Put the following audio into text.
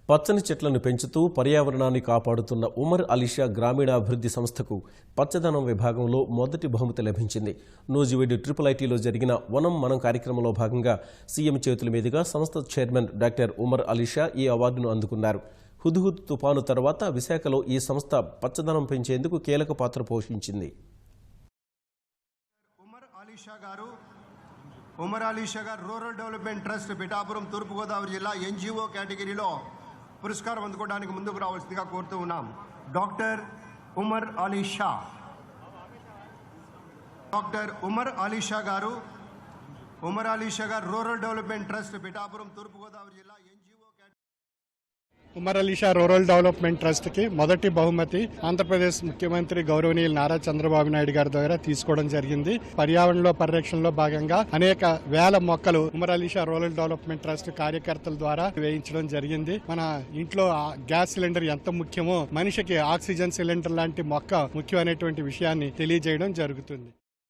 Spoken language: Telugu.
పచ్చని చెట్లను పెంచుతూ పర్యావరణాన్ని కాపాడుతున్న ఉమర్ అలీషా గ్రామీణాభివృద్ధి సంస్థకు పచ్చదనం విభాగంలో మొదటి బహుమతి లభించింది. నూజివీడు IIITలో జరిగిన వనం మనం కార్యక్రమంలో భాగంగా సీఎం చేతుల మీదుగా సంస్థ చైర్మన్ డాక్టర్ ఉమర్ అలీషా ఈ అవార్డును అందుకున్నారు. హుద్హుద్ తుపాను తర్వాత విశాఖలో ఈ సంస్థ పచ్చదనం పెంచేందుకు కీలక పాత్ర పోషించింది. ఉమర్ అలీషా గారు రూరల్ డెవలప్మెంట్ ట్రస్ట్ పిఠాపురం తూర్పుగోదావరి జిల్లా NGO కేటగిరీలో పురస్కారం అందుకోవడానికి ముందుకు రావాల్సిందిగా కోరుతూ ఉన్నాం. డాక్టర్ ఉమర్ అలీషా గారు రూరల్ డెవలప్మెంట్ ట్రస్ట్ పిఠాపురం తూర్పుగోదావరి జిల్లా Umar Alisha rural development trust కి మొదటి బహుమతి ఆంధ్రప్రదేశ్ ముఖ్యమంత్రి గౌరవనీయులు నారా చంద్రబాబు నాయుడు గారి ద్వారా తీసుకోవడం జరిగింది. పర్యావరణ పరిరక్షణలో భాగంగా అనేక వేల మొక్కలు Umar Alisha rural development trust కార్యకర్తల ద్వారా వేయించడం జరిగింది. మన ఇంట్లో గ్యాస్ సిలిండర్ ఎంత ముఖ్యమో మనిషికి ఆక్సిజన్ సిలిండర్ లాంటి మొక్క ముఖ్యమైనటువంటి విషయాన్ని తెలియజేయడం జరుగుతుంది.